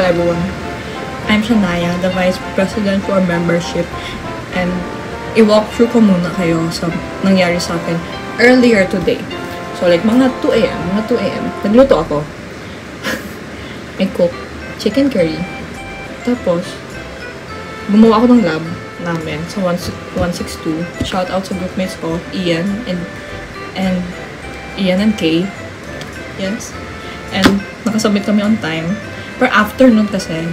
everyone. I'm Shania, the Vice President for Membership, and i-walkthrough ko muna kayo sa nangyari sa akin earlier today. So like mga 2 a.m. Nagluto ako. I cook chicken curry. Tapos, gumawa ako ng lab namin sa 162. Shout out sa groupmates ko, Ian and Kay. Yes. And nakasubmit kami on time. Pero afternoon kasi,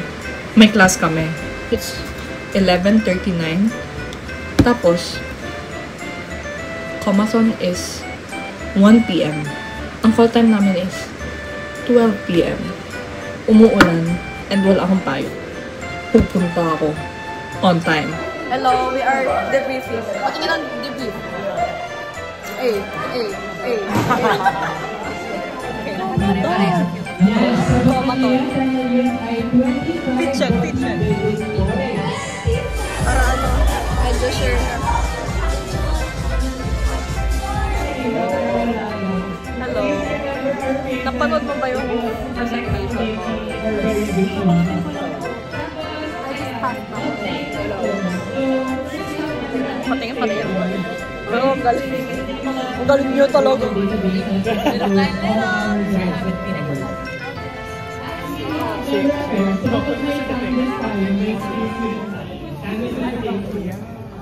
may class kami. It's 11:39. Tapos, comathon is 1 p.m. Ang call time namin is 12 p.m. Umuulan and wala akong payo. Pupunta ako on time. Hello, we are debriefing. Patingin ang debrief. Hey. Comathon. Teacher. Para ano, medyo share na. Hello. Napanood mo ba yung presentation mo? I just passed by. Patingin. Pero ang galing. Ang galing niyo talaga.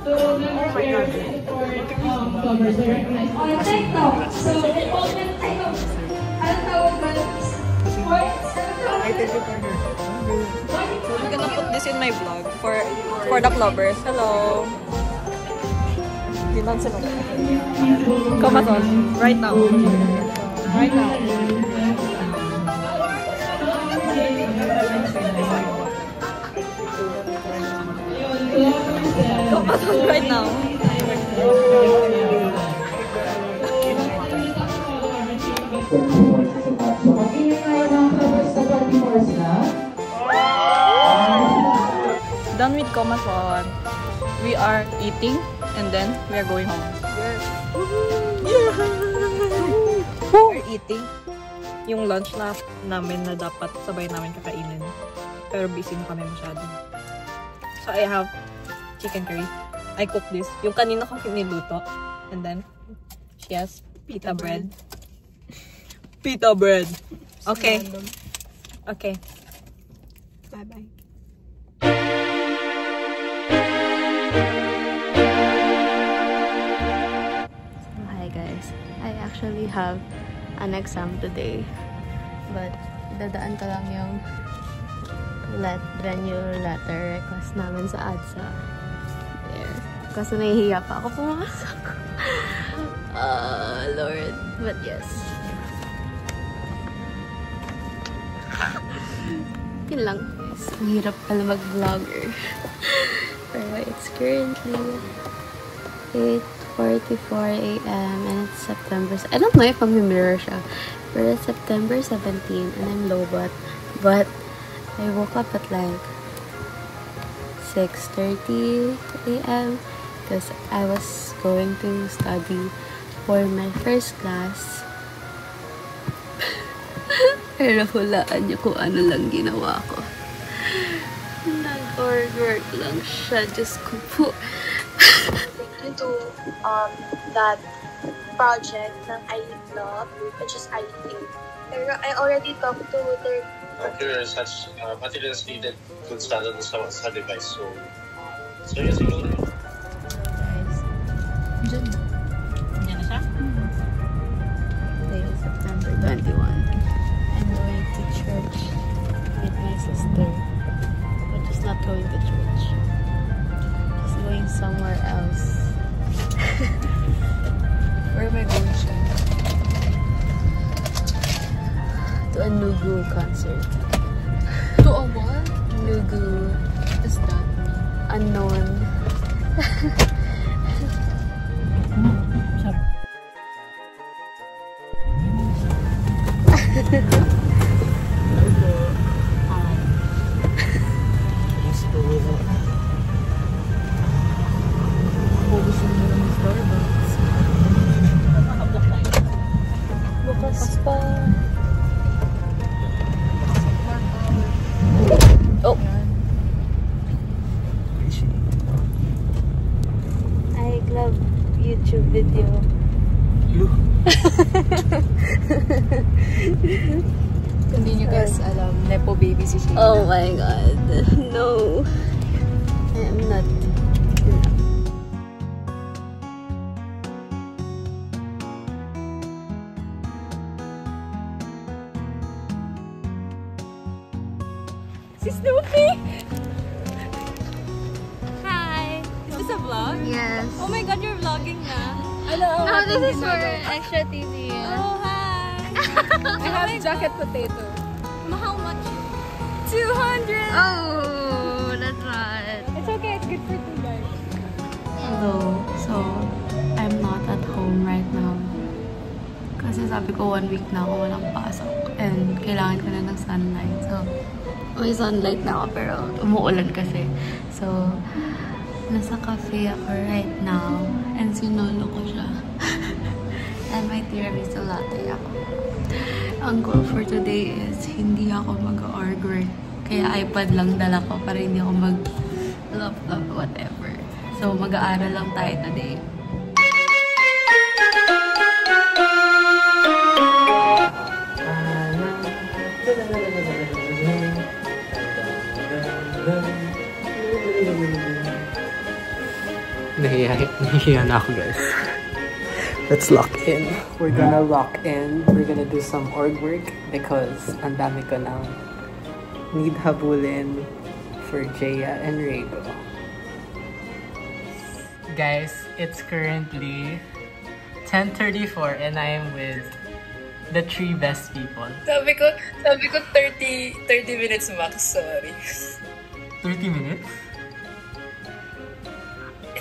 So, we're gonna put this in my vlog for the clubbers. Hello. Comathon. Right now. Comathon right now. Done with comathon. We are eating and then we are going home. Yes. We're eating yung lunch namin na dapat sabay namin kakainin. Pero busy na kami masyado. So I have chicken curry. I cook this. Yung kanina kong niluto. And then she has pita bread. Pita bread. Okay. Okay. Bye-bye. hi guys. I actually have an exam today. But dadaan ko lang yung venue letter request namin sa ADSA. There. Kasi nahihiya pa ako pumasok. Lord. But yes. Yun lang. Ang hirap pala mag-vlogger. Pero it's currently 8:44 a.m. and it's September. I don't know if mag-mirror siya. But it's September 17 and I'm low-but. But I woke up at like 6:30 a.m. because I was going to study for my first class. Pero hulaan niyo kung ano lang ginawa ko. Nag-work lang siya. Diyos ko po. Into that project ng iLove, which is IT. Pero I already talked to their materials needed to install sa device. So yes, siguro. Guys, dyan na. Yan na siya? Today is September 21. I'm going to church with my sister. But she's not going to church. She's going somewhere else. Where am I going to? To a Nugu concert. To a what? Nugu. What does that mean? Unknown. Bukas pa. YouTube video. Hindi nyo guys alam, Nepo baby si Sheila. Oh my god. No. I'm not. Si Snoopy! Hi! Is this a vlog? Yes. Oh my god, you're vlogging na. No, this is for extra TV. Oh, hi! I have jacket potato. How much? 200! Oh, that's right. It's okay, it's good for 2 guys. Hello. So, I'm not at home right now. Kasi sabi ko 1 week na ako walang pasok. And kailangan ko na ng sunlight. So, may sunlight na ako pero umuulan kasi. So, nasa cafe ako right now. And sinolo ko siya. And may tiramisu latte ako. Ang goal for today is hindi ako mag-org work. Kaya iPad lang dala ko para hindi ako mag-laptop, whatever. So, mag-aaral lang tayo today. Nahiya na ako, guys. Let's lock in. We're gonna lock in. We're gonna do some org work because ang dami ko nang need habulin for Jaya and Rego. Guys, it's currently 10:34 and I'm with the 3 best people. Sabi ko 30 minutes max, sorry. 30 minutes?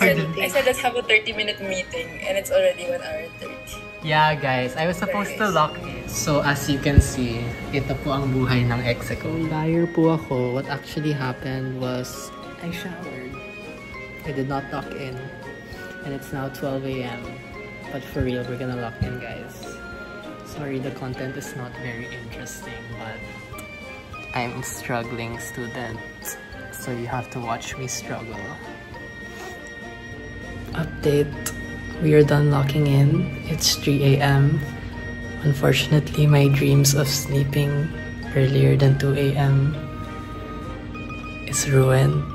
I said let's have a 30-minute meeting and it's already 1 hour and 30. Yeah, guys. I was supposed to lock in. So, as you can see, ito po ang buhay ng ex ko. Liar po ako. What actually happened was, I showered. I did not lock in. And it's now 12 a.m. But for real, we're gonna lock in, guys. Sorry, the content is not very interesting, but I'm struggling student. So, you have to watch me struggle. Update. We are done locking in. It's 3 a.m. Unfortunately, my dreams of sleeping earlier than 2 a.m. is ruined.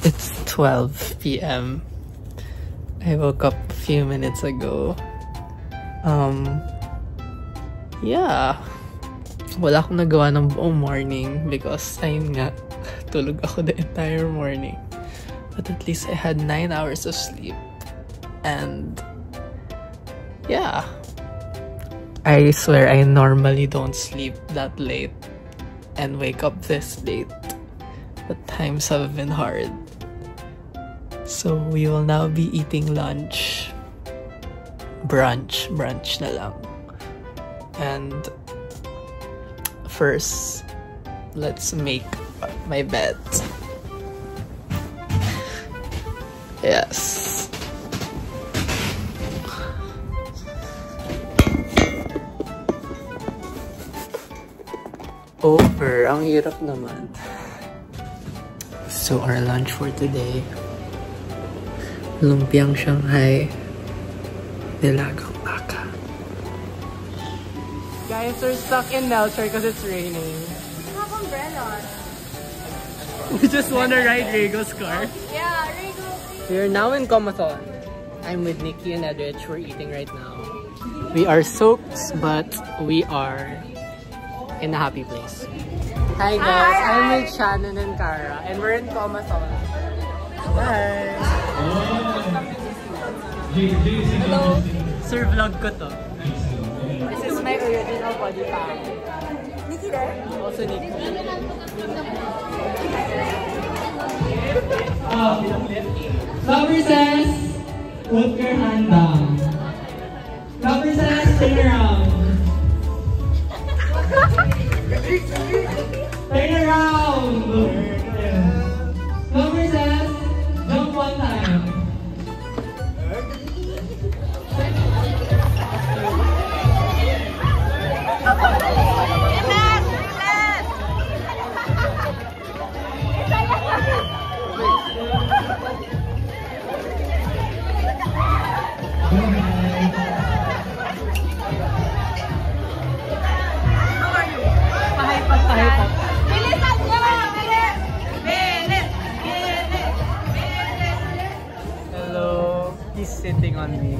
It's 12 p.m. I woke up a few minutes ago. Yeah. Wala akong nagawa ng buong morning because ayun nga, tulog ako the entire morning. But at least I had 9 hours of sleep. And yeah. I swear I normally don't sleep that late and wake up this late. But times have been hard. So we will now be eating lunch. Brunch na lang. And first, let's make my bed. Yes. Over. Ang hirap naman. So our lunch for today, lumpiang Shanghai, nilagang baka. Guys, we're stuck in Melchor because it's raining. Have umbrella. We just want to ride Rego's car. Yeah, Rego. We are now in Comathon. I'm with Nikki and Edrich. We're eating right now. We are soaked, but we are in a happy place. Hi guys, I'm with Shannon and Cara, and we're in Comathon. Hi! Hello. Sir, vlog ko to. This is my original body pack. Nikki there? Also Nikki. Lover says, put your hand down. Lover says, turn around. Turn around. Lover says, jump 1 time. sitting on me.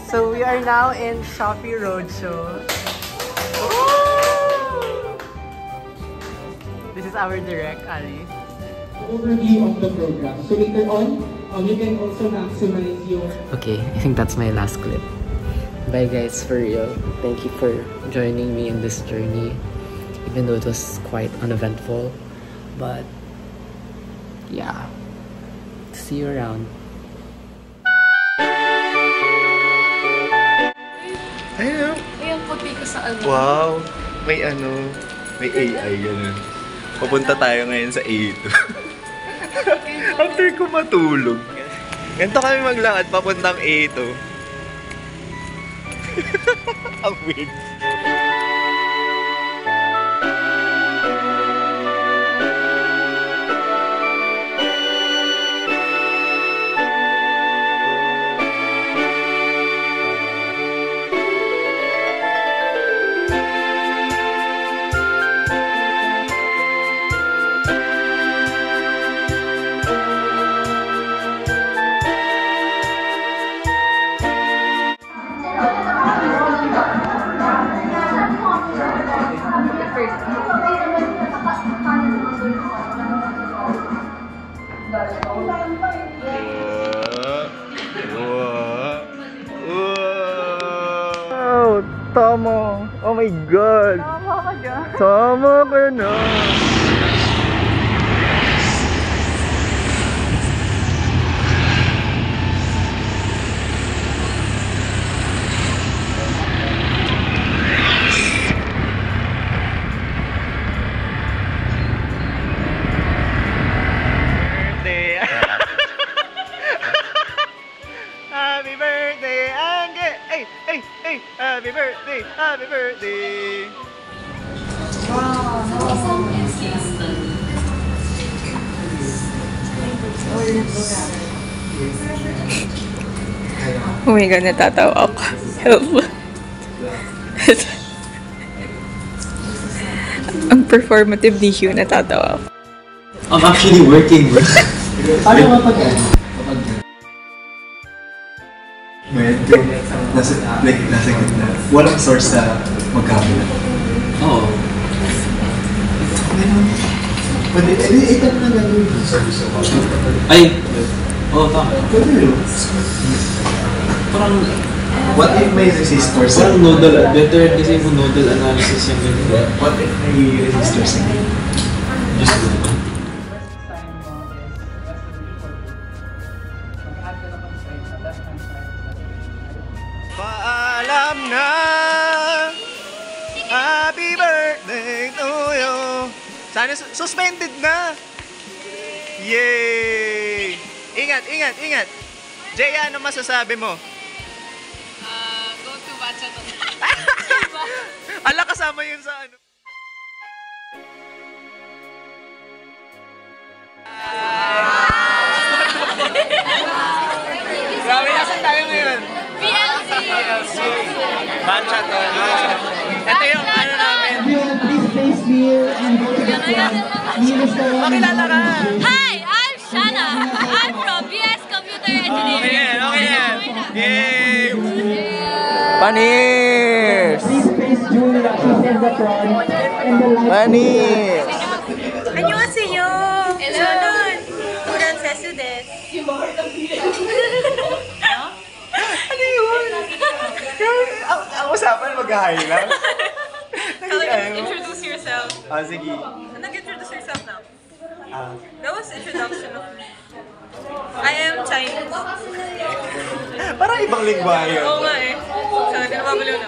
So we are now in Shopee Roadshow. This is our direct, Ali. Overview of the program. So later on, you can also maximize your... Okay, I think that's my last clip. Bye guys, for real. Thank you for joining me in this journey. Even though it was quite uneventful. But, yeah. See you around. Ayun. Ayun, puti ko sa ano. Wow. May may AI ganun. Papunta tayo ngayon sa A2. After ko matulog. Ganito kami maglakad papuntang A2. Ang weird. Wow! Tama! Oh my God! Tama ka dyan! Tama ka na! Happy birthday, Angge! Hey, hey, hey! Happy birthday! Happy birthday! Oh my God, natatawa ako. Help. Ang performative ni Hugh, natatawa ako. I'm actually working, bro. Paano kapag medyo nasa gitna. Walang source sa magkamila. Oo. Pwede, ito na gagawin. Ay! Oo, tama. Pwede. Parang, what if may resistors? Parang nodal, better kasi yung nodal analysis yung ganito. What if may resistors? Just do it. Paalam na! Happy birthday to you! Sana suspended na! Yay! Ingat, ingat, ingat! Jay, ano masasabi mo? Go to Bachatón. Ala, kasama yun sa ano? Grabe, nasan tayo ngayon? PLC! Bachatón. Ito yung ano namin. Please face beer and go to the front. Makilala ka! Hi, I'm Shana. I'm from BS Computer Engineering. Okay yan. Yay! Panis! Please face Julia. She's in the front. And the light. Panis! 안녕하세요. 저는 프랑세스 데스. Ano yun? Ang usapan mag-hi lang? Introduce yourself. Sige. Nag-introduce yourself now. Ah. That was introduction of me. I am Chinese. Parang ibang lingwahe yun. Oo nga eh. So, hindi na babaliw na.